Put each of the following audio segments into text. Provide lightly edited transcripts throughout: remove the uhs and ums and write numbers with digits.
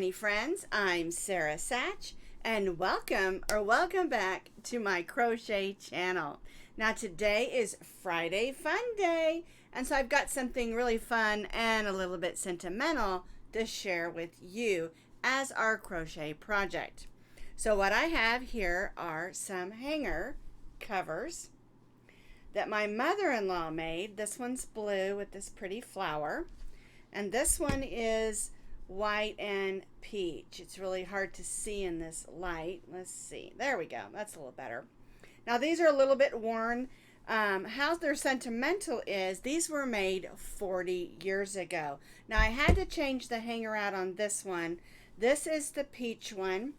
Hey friends, I'm Sara Sach and welcome back to my crochet channel. Now today is Friday Fun Day, and so I've got something really fun and a little bit sentimental to share with you as our crochet project. So what I have here are some hanger covers that my mother-in-law made. This one's blue with this pretty flower, and this one is white and peach. It's really hard to see in this light. Let's see. There we go. That's a little better. Now these are a little bit worn. How they're sentimental is these were made 40 years ago. Now I had to change the hanger out on this one. This is the peach one.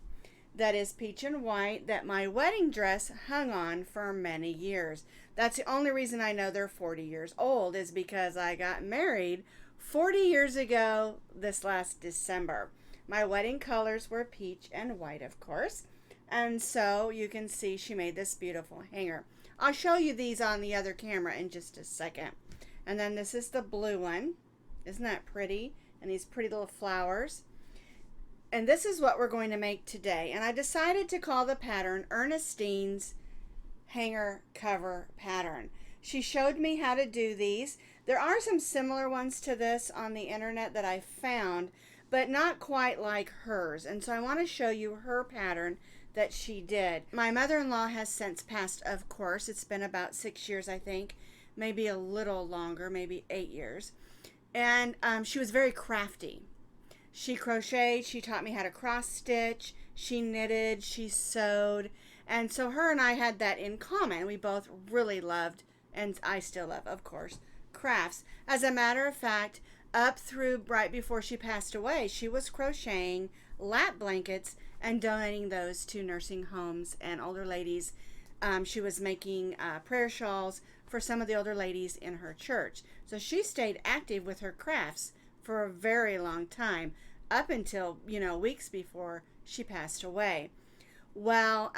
That is peach and white that my wedding dress hung on for many years. That's the only reason I know they're 40 years old, is because I got married 40 years ago this last December. My wedding colors were peach and white, of course. And so you can see she made this beautiful hanger. I'll show you these on the other camera in just a second. And then this is the blue one. Isn't that pretty? And these pretty little flowers. And this is what we're going to make today. And I decided to call the pattern Ernestine's hanger cover pattern. She showed me how to do these. There are some similar ones to this on the internet that I found, but not quite like hers. And so I want to show you her pattern that she did. My mother-in-law has since passed, of course. It's been about 6 years, I think, maybe a little longer, maybe 8 years. And she was very crafty. She crocheted, she taught me how to cross stitch, she knitted, she sewed, and so her and I had that in common. We both really loved, and I still love, of course, crafts. As a matter of fact, up through right before she passed away, she was crocheting lap blankets and donating those to nursing homes and older ladies. She was making prayer shawls for some of the older ladies in her church. So she stayed active with her crafts for a very long time, up until, weeks before she passed away. Well,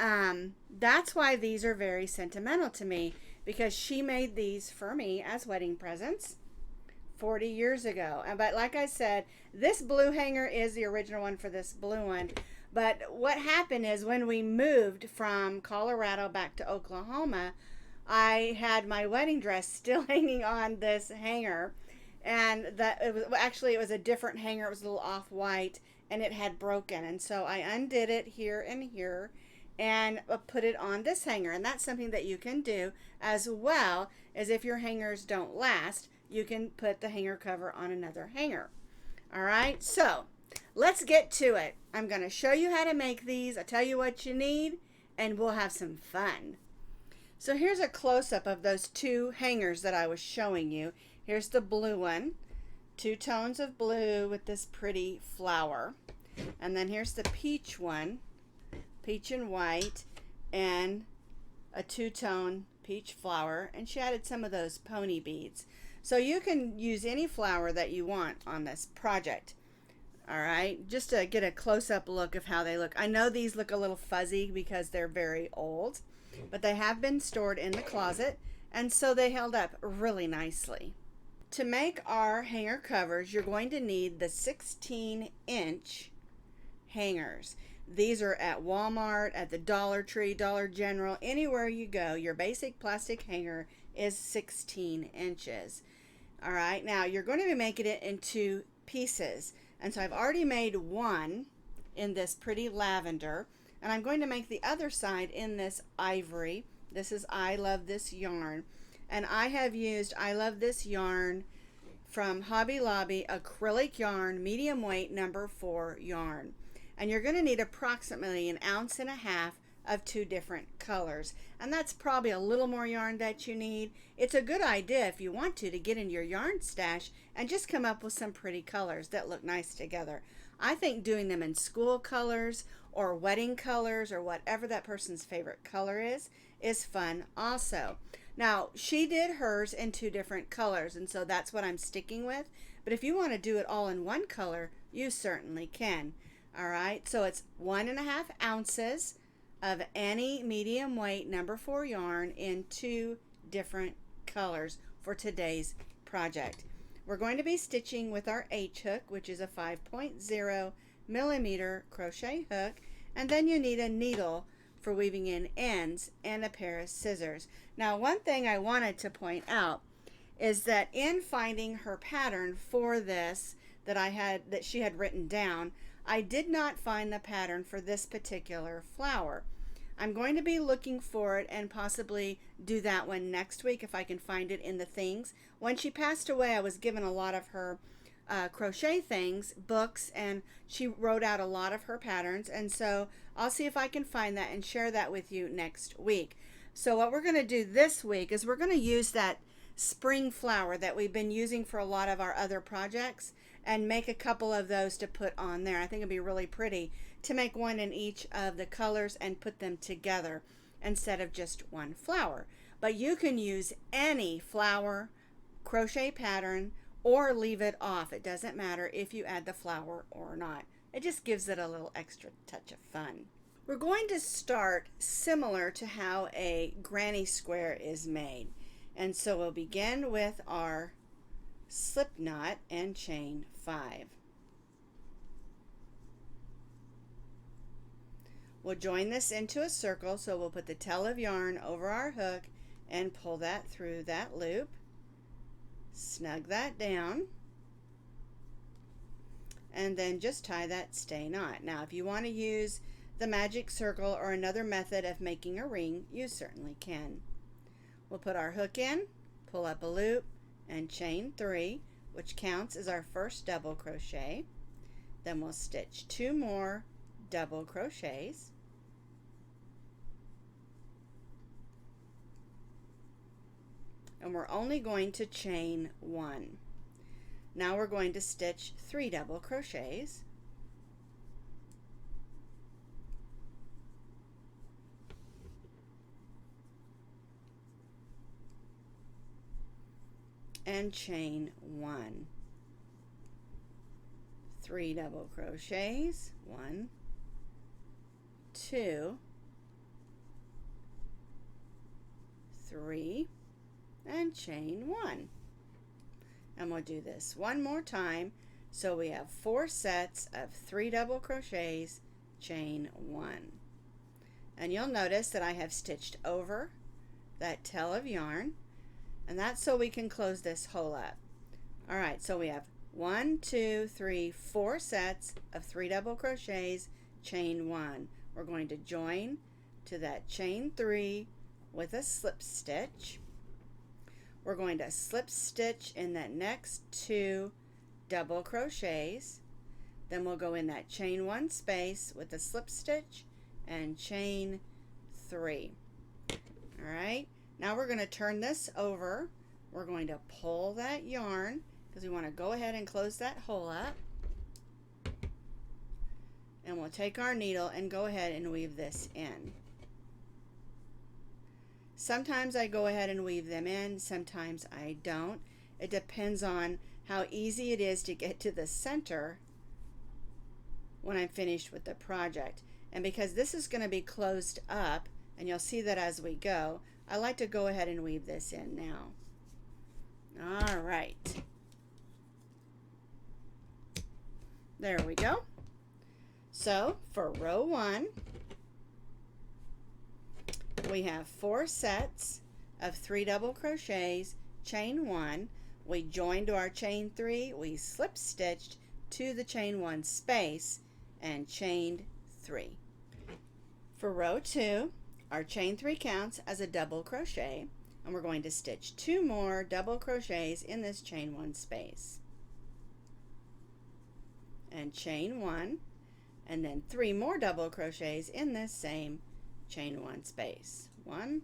that's why these are very sentimental to me, because she made these for me as wedding presents 40 years ago. But like I said, this blue hanger is the original one for this blue one. But what happened is when we moved from Colorado back to Oklahoma, I had my wedding dress still hanging on this hanger. And it was a different hanger. It was a little off-white, and it had broken. And so I undid it here and here and put it on this hanger. And that's something that you can do, as well as if your hangers don't last, you can put the hanger cover on another hanger. All right, so let's get to it. I'm going to show you how to make these. I'll tell you what you need, and we'll have some fun. So here's a close-up of those two hangers that I was showing you. Here's the blue one, 2 tones of blue with this pretty flower. And then here's the peach one, peach and white, and a 2-tone peach flower. And she added some of those pony beads. So you can use any flower that you want on this project. All right, just to get a close-up look of how they look. I know these look a little fuzzy because they're very old, but they have been stored in the closet, and so they held up really nicely. To make our hanger covers, you're going to need the 16-inch hangers. These are at Walmart, at the Dollar Tree, Dollar General, anywhere you go. Your basic plastic hanger is 16 inches. All right, now you're going to be making it into pieces. And so I've already made one in this pretty lavender, and I'm going to make the other side in this ivory. This is I Love This yarn. And I have used I Love This yarn from Hobby Lobby, acrylic yarn, medium weight, number 4 yarn. And you're going to need approximately 1.5 ounces of 2 different colors. And that's probably a little more yarn that you need. It's a good idea, if you want to get in your yarn stash and just come up with some pretty colors that look nice together. I think doing them in school colors or wedding colors or whatever that person's favorite color is fun also. Now, she did hers in 2 different colors, and so that's what I'm sticking with. But if you want to do it all in one color, you certainly can. All right, so it's 1.5 ounces of any medium weight number 4 yarn in 2 different colors for today's project. We're going to be stitching with our H hook, which is a 5.0 millimeter crochet hook, and then you need a needle for weaving in ends and a pair of scissors. Now, one thing I wanted to point out is that in finding her pattern for this that she had written down, I did not find the pattern for this particular flower. I'm going to be looking for it and possibly do that one next week if I can find it in the things. When she passed away, I was given a lot of her crochet things, books, and she wrote out a lot of her patterns, and so I'll see if I can find that and share that with you next week. So what we're going to do this week is we're going to use that spring flower that we've been using for a lot of our other projects and make a couple of those to put on there. I think it'd be really pretty to make one in each of the colors and put them together instead of just one flower. But you can use any flower crochet pattern or leave it off. It doesn't matter if you add the flower or not. It just gives it a little extra touch of fun. We're going to start similar to how a granny square is made. And so we'll begin with our slip knot and chain 5. We'll join this into a circle, so we'll put the tail of yarn over our hook and pull that through that loop. Snug that down, and then just tie that stay knot. Now, if you want to use the magic circle or another method of making a ring, you certainly can. We'll put our hook in, pull up a loop, and chain 3, which counts as our first double crochet. Then we'll stitch 2 more double crochets. And we're only going to chain 1. Now we're going to stitch 3 double crochets. And chain 1. 3 double crochets, 1, 2, 3, and chain 1. And we'll do this one more time. So we have 4 sets of 3 double crochets, chain 1. And you'll notice that I have stitched over that tail of yarn, and that's so we can close this hole up. All right, so we have 1, 2, 3, 4 sets of 3 double crochets, chain 1. We're going to join to that chain 3 with a slip stitch. We're going to slip stitch in that next 2 double crochets. Then we'll go in that chain 1 space with a slip stitch and chain 3. All right, now we're going to turn this over. We're going to pull that yarn because we want to go ahead and close that hole up. And we'll take our needle and go ahead and weave this in. Sometimes I go ahead and weave them in, sometimes I don't. It depends on how easy it is to get to the center when I'm finished with the project. And because this is going to be closed up, and you'll see that as we go, I like to go ahead and weave this in now. All right. There we go. So for row 1, we have 4 sets of 3 double crochets, chain 1. We joined to our chain 3, we slip stitched to the chain 1 space and chained 3. For row 2, our chain 3 counts as a double crochet, and we're going to stitch 2 more double crochets in this chain 1 space. And chain 1, and then 3 more double crochets in this same chain 1 space. 1,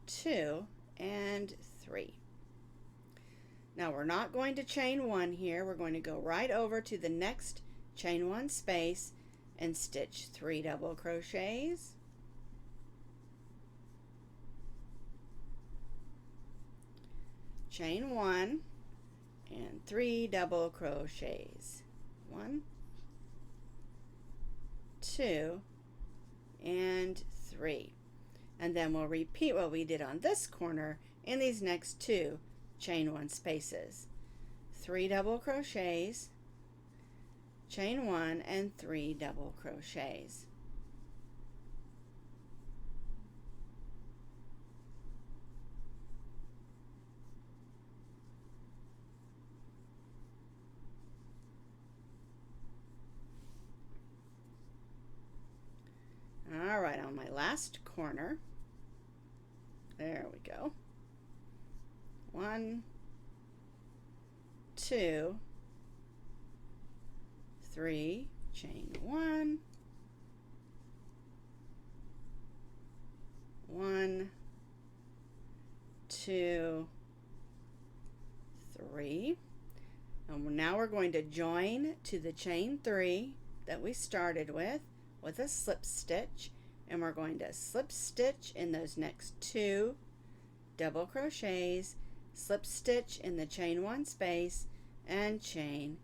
2, and 3. Now we're not going to chain 1 here. We're going to go right over to the next chain 1 space and stitch 3 double crochets. Chain 1 and 3 double crochets. 1, 2, and 3. And then we'll repeat what we did on this corner in these next 2 chain 1 spaces. 3 double crochets, chain 1, and 3 double crochets. All right, on my last corner, there we go. 1, 2, 3, chain 1, 1, 2, 3, and now we're going to join to the chain 3 that we started with a slip stitch, and we're going to slip stitch in those next 2 double crochets, slip stitch in the chain 1 space, and chain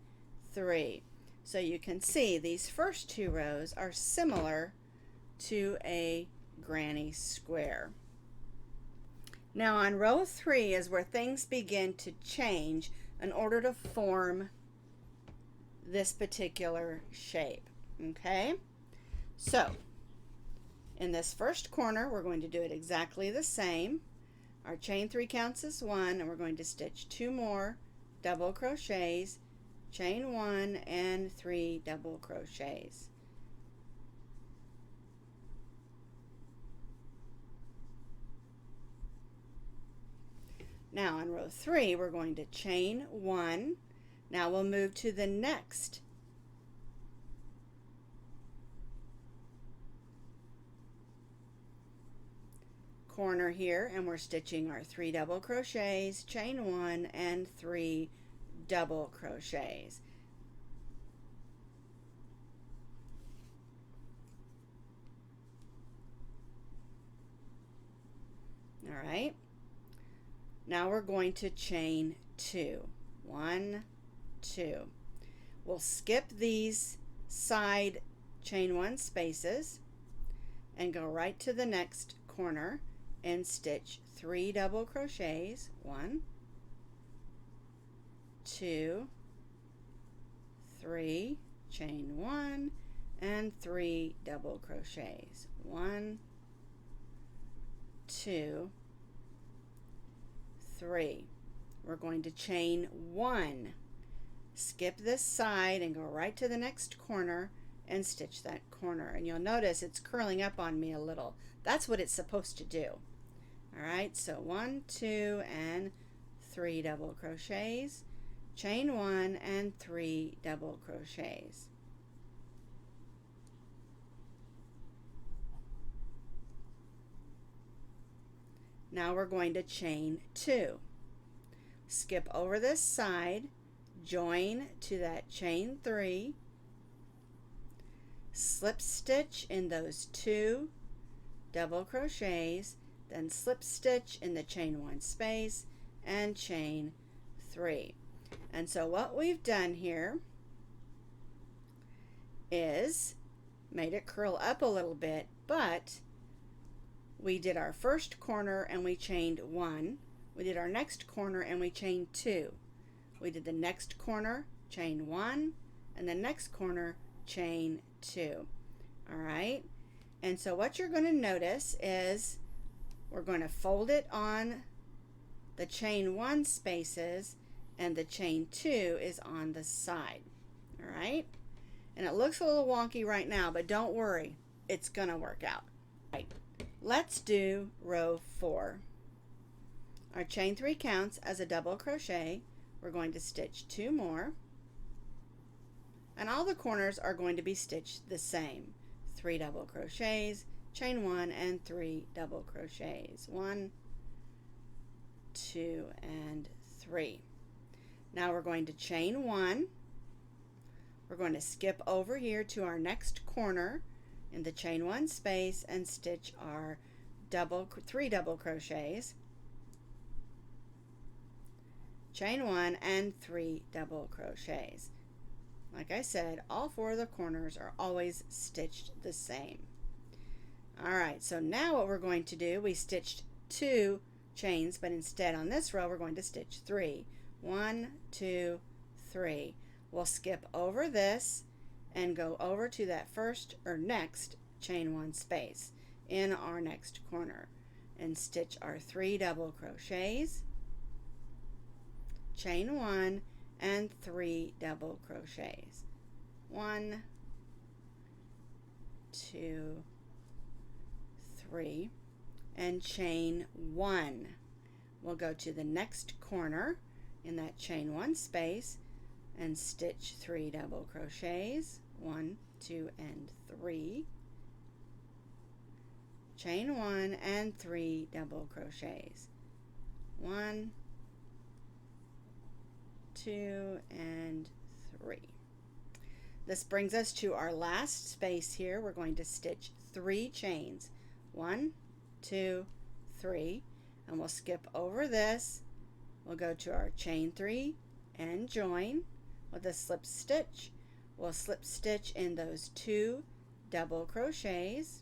3. So you can see these first 2 rows are similar to a granny square. Now on row 3 is where things begin to change in order to form this particular shape. Okay, so in this first corner we're going to do it exactly the same. Our chain 3 counts as 1, and we're going to stitch 2 more double crochets, chain 1, and 3 double crochets. Now on row 3 we're going to chain 1. Now we'll move to the next corner here, and we're stitching our 3 double crochets, chain 1, and 3 double crochets. All right, now we're going to chain 2. 1, 2. We'll skip these side chain 1 spaces and go right to the next corner and stitch 3 double crochets. 1, 2, 3, chain 1, and 3 double crochets. 1, 2, 3. We're going to chain 1, skip this side and go right to the next corner and stitch that corner, and you'll notice it's curling up on me a little. That's what it's supposed to do. All right, so 1, 2, and 3 double crochets, chain 1, and 3 double crochets. Now we're going to chain 2. Skip over this side, join to that chain 3, slip stitch in those 2 double crochets, then slip stitch in the chain 1 space and chain 3. And so what we've done here is made it curl up a little bit, but we did our first corner and we chained 1. We did our next corner and we chained 2. We did the next corner, chain 1, and the next corner, chain 2. All right, and so what you're going to notice is we're going to fold it on the chain 1 spaces, and the chain 2 is on the side. All right, and it looks a little wonky right now, but don't worry, it's going to work out. Right. Let's do row 4. Our chain 3 counts as a double crochet. We're going to stitch 2 more, and all the corners are going to be stitched the same. 3 double crochets, chain 1, and 3 double crochets. 1, 2, and 3. Now we're going to chain 1. We're going to skip over here to our next corner in the chain 1 space and stitch our 3 double crochets, chain 1, and 3 double crochets. Like I said, all 4 of the corners are always stitched the same. All right, so now what we're going to do, we stitched 2 chains, but instead on this row we're going to stitch 3. 1, 2, 3. We'll skip over this and go over to that first or next chain 1 space in our next corner and stitch our 3 double crochets, chain 1 and 3 double crochets. 1, 2, 3, and chain 1. We'll go to the next corner in that chain 1 space and stitch 3 double crochets, 1, 2, and 3, chain 1 and 3 double crochets, 1, 2, and 3. This brings us to our last space here. We're going to stitch 3 chains, 1, 2, 3, and we'll skip over this. We'll go to our chain 3 and join with a slip stitch. We'll slip stitch in those 2 double crochets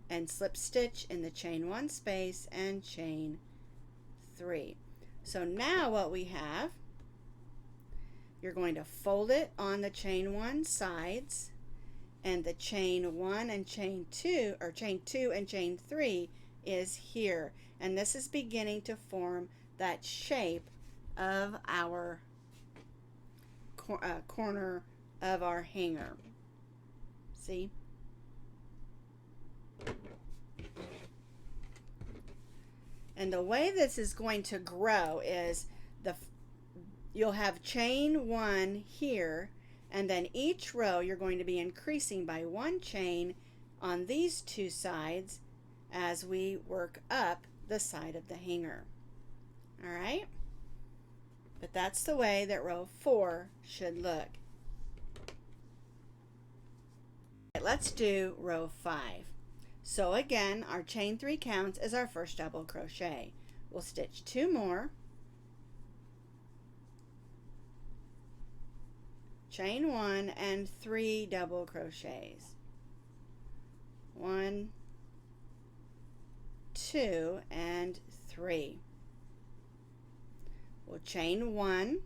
and slip stitch in the chain 1 space and chain 3. So now what we have, you're going to fold it on the chain 1 sides, and the chain 1 and chain 2, or chain 2 and chain 3 is here, and this is beginning to form that shape of our corner of our hanger. See? And the way this is going to grow is you'll have chain 1 here, and then each row you're going to be increasing by 1 chain on these 2 sides as we work up the side of the hanger. All right? But that's the way that row 4 should look. Let's do row 5. So again, our chain 3 counts as our first double crochet. We'll stitch 2 more, chain 1 and 3 double crochets, 1, 2, and 3. We'll chain 1,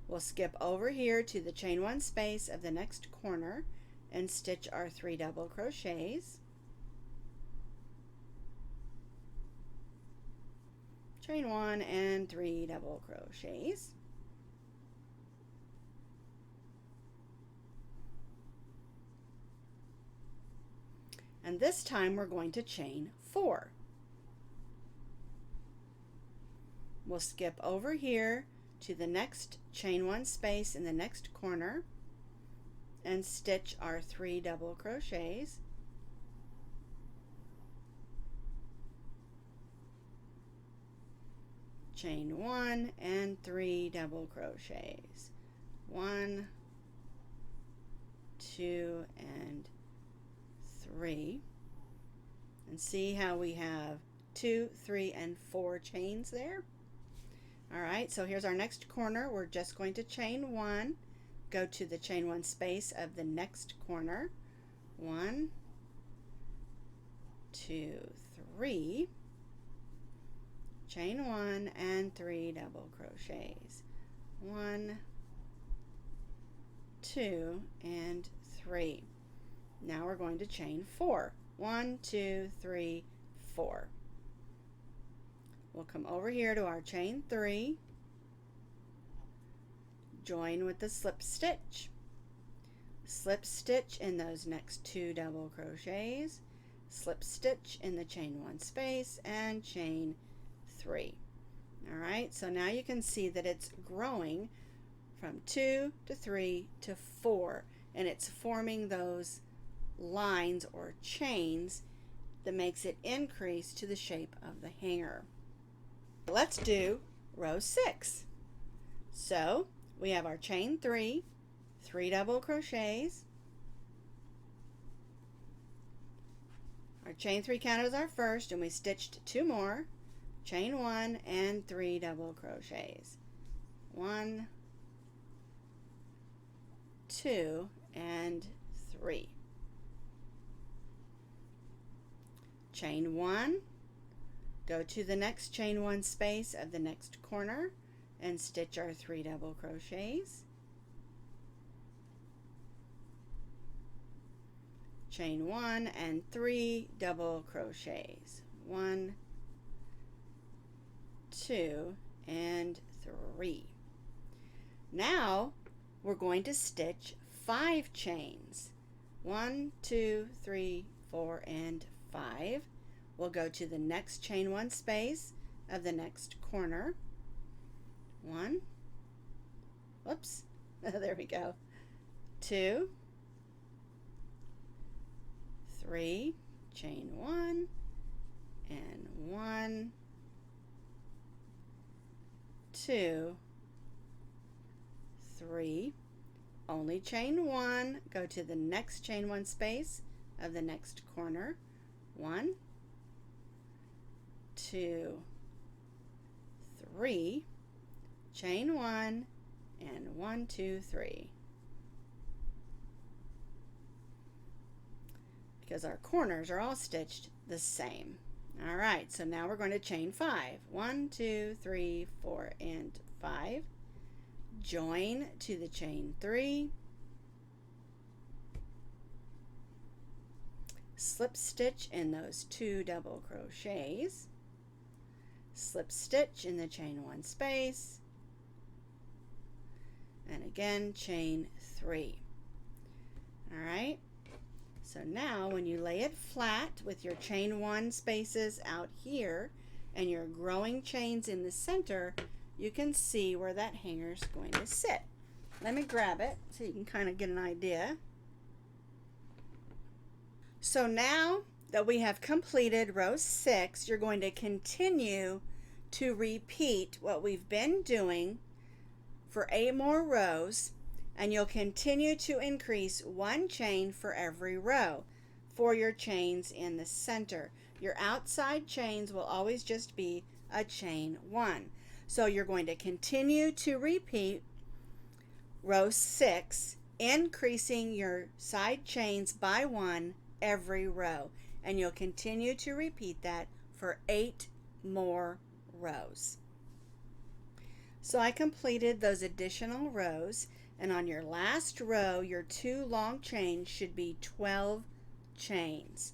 we'll skip over here to the chain 1 space of the next corner and stitch our 3 double crochets, chain 1 and 3 double crochets, and this time we're going to chain 4. We'll skip over here to the next chain 1 space in the next corner and stitch our 3 double crochets, chain 1 and 3 double crochets, 1, 2, and 3, and see how we have 2, 3, and 4 chains there. All right, so here's our next corner. We're just going to chain 1, go to the chain 1 space of the next corner, 1, 2, 3, chain 1 and 3 double crochets, 1, 2, and 3. Now we're going to chain 4, 1, 2, 3, 4. We'll come over here to our chain 3, join with the slip stitch in those next 2 double crochets, slip stitch in the chain 1 space, and chain 3. All right, so now you can see that it's growing from 2 to 3 to 4, and it's forming those lines or chains that makes it increase to the shape of the hanger. Let's do row 6. So we have our chain 3, 3 double crochets, our chain 3 count as our first, and we stitched 2 more, chain 1 and 3 double crochets, 1, 2, and 3. Chain 1, go to the next chain 1 space of the next corner and stitch our 3 double crochets, chain 1 and 3 double crochets. 1, 2, and 3. Now we're going to stitch 5 chains. 1, 2, 3, 4, and 5. We'll go to the next chain 1 space of the next corner. 1, whoops, there we go. 2, 3, chain 1, and 1, 2, 3, only chain 1, go to the next chain 1 space of the next corner. 1, 2, 3, chain 1, and 1, 2, 3. Because our corners are all stitched the same. All right, so now we're going to chain 5. 1, 2, 3, 4, and 5. Join to the chain 3. Slip stitch in those 2 double crochets. Slip stitch in the chain 1 space. And again, chain 3. All right. So now when you lay it flat with your chain 1 spaces out here and your growing chains in the center, you can see where that hanger is going to sit. Let me grab it so you can kind of get an idea. So now that we have completed row 6, you're going to continue to repeat what we've been doing for 8 more rows, and you'll continue to increase 1 chain for every row for your chains in the center. Your outside chains will always just be a chain 1. So you're going to continue to repeat row 6, increasing your side chains by 1 every row, and you'll continue to repeat that for 8 more rows. So I completed those additional rows, and on your last row your 2 long chains should be 12 chains.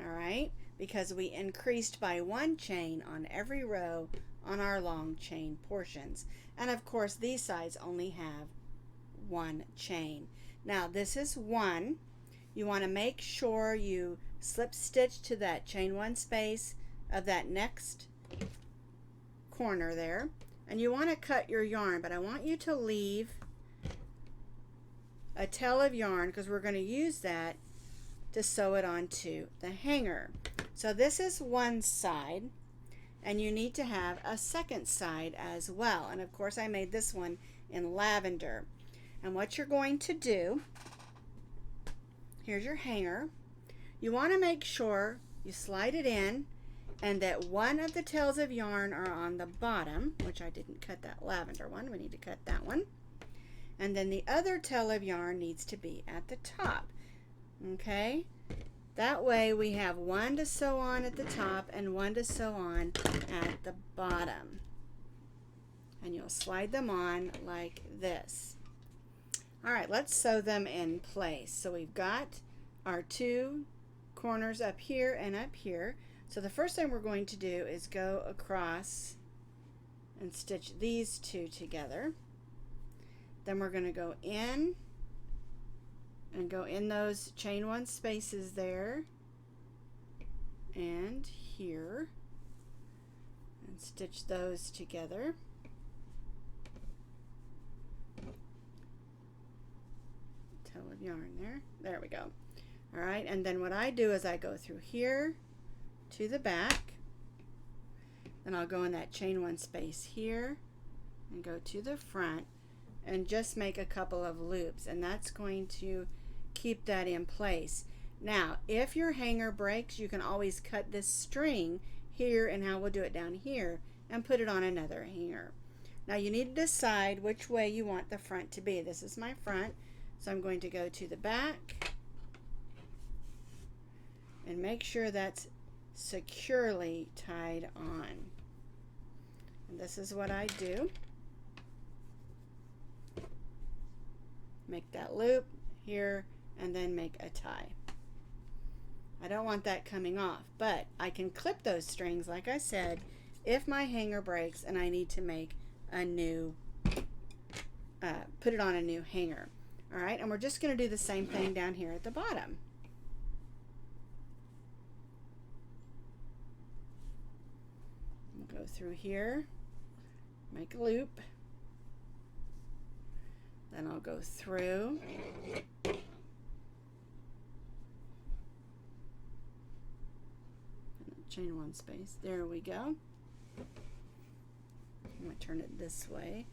All right, because we increased by 1 chain on every row on our long chain portions, and of course these sides only have 1 chain. Now this is 1. You want to make sure you slip stitch to that chain 1 space of that next corner there, and you want to cut your yarn, but I want you to leave a tail of yarn because we're going to use that to sew it onto the hanger. So this is one side, and you need to have a second side as well, and of course I made this one in lavender. And what you're going to do, here's your hanger. You want to make sure you slide it in and that one of the tails of yarn are on the bottom, which I didn't cut that lavender one. We need to cut that one. And then the other tail of yarn needs to be at the top. Okay? That way we have one to sew on at the top and one to sew on at the bottom. And you'll slide them on like this. All right, let's sew them in place. So we've got our 2 corners up here and up here. So the first thing we're going to do is go across and stitch these 2 together. Then we're going to go in and go in those chain 1 spaces there and here and stitch those together. Tail of yarn there. There we go. All right, and then what I do is I go through here to the back, then I'll go in that chain 1 space here and go to the front and just make a couple of loops, and that's going to keep that in place. Now if your hanger breaks, you can always cut this string here, and how we'll do it down here, and put it on another hanger. Now you need to decide which way you want the front to be. This is my front, so I'm going to go to the back and make sure that's securely tied on. And this is what I do. Make that loop here and then make a tie. I don't want that coming off, but I can clip those strings, like I said, if my hanger breaks and I need to make a new, put it on a new hanger. All right, and we're just going to do the same thing down here at the bottom. We'll go through here, make a loop, then I'll go through, chain one space. There we go. I'm going to turn it this way.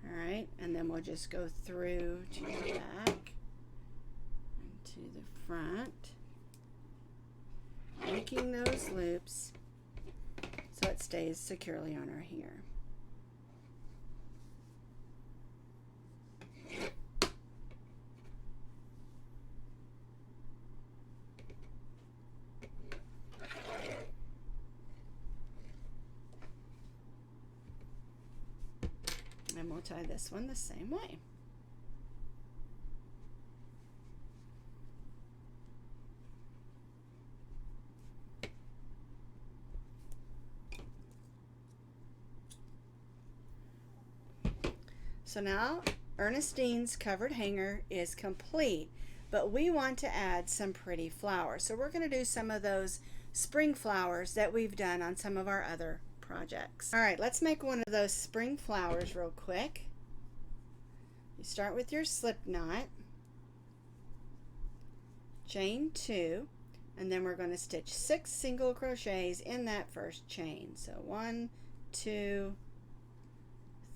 All right, and then we'll just go through to the back and to the front, making those loops so it stays securely on our hair. And we'll tie this one the same way. So now Ernestine's covered hanger is complete, but we want to add some pretty flowers. So we're going to do some of those spring flowers that we've done on some of our other projects. All right, let's make one of those spring flowers real quick. You start with your slip knot, chain 2, and then we're going to stitch 6 single crochets in that first chain. So 1, 2,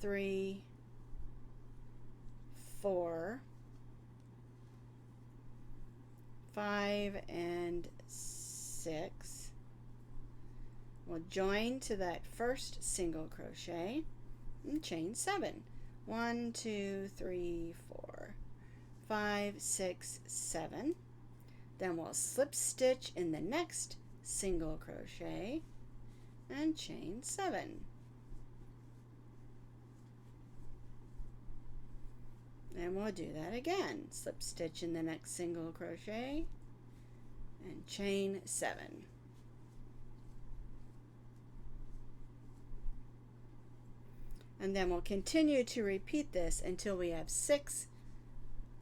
3, 4, 5, and 6. We'll join to that first single crochet and chain 7. 1, 2, 3, 4, 5, 6, 7. Then we'll slip stitch in the next single crochet and chain 7. And we'll do that again. Slip stitch in the next single crochet and chain 7. And then we'll continue to repeat this until we have 6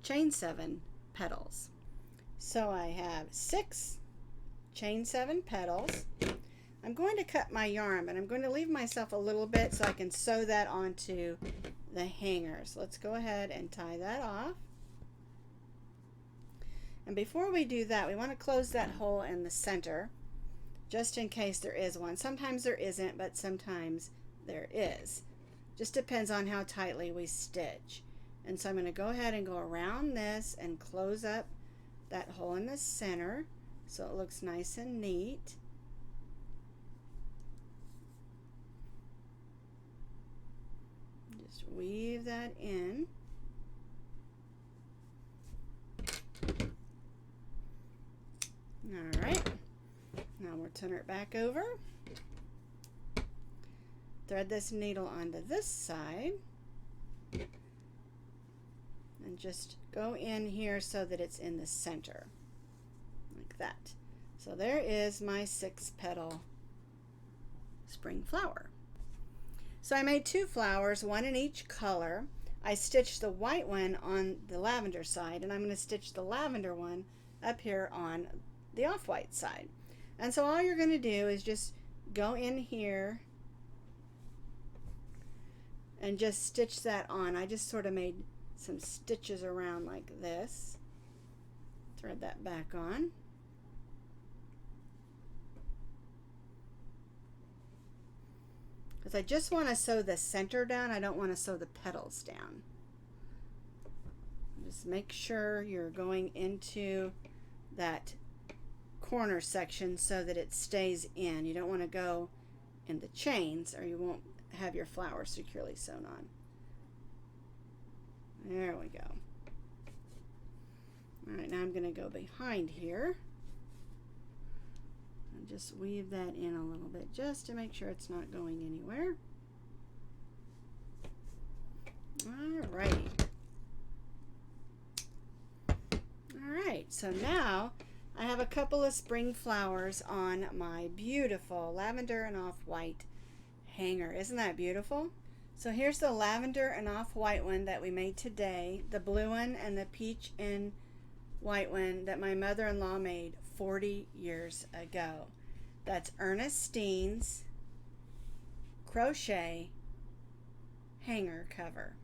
chain 7 petals. So I have 6 chain 7 petals. I'm going to cut my yarn, but I'm going to leave myself a little bit so I can sew that onto the hanger. So let's go ahead and tie that off. And before we do that, we want to close that hole in the center just in case there is one. Sometimes there isn't, but sometimes there is. Just depends on how tightly we stitch. And so I'm going to go ahead and go around this and close up that hole in the center so it looks nice and neat. Just weave that in. All right, now we'll turn it back over. Thread this needle onto this side and just go in here so that it's in the center like that. So there is my 6 petal spring flower. So I made 2 flowers, one in each color. I stitched the white one on the lavender side, and I'm going to stitch the lavender one up here on the off-white side. And so all you're going to do is just go in here and just stitch that on. I just sort of made some stitches around like this. Thread that back on. Because I just want to sew the center down. I don't want to sew the petals down. Just make sure you're going into that corner section so that it stays in. You don't want to go in the chains or you won't have your flower securely sewn on. There we go. All right, now I'm going to go behind here and just weave that in a little bit just to make sure it's not going anywhere. All righty. So now I have a couple of spring flowers on my beautiful lavender and off-white hanger. Isn't that beautiful? So here's the lavender and off-white one that we made today, the blue one and the peach and white one that my mother-in-law made 40 years ago. That's Ernestine's crochet hanger cover.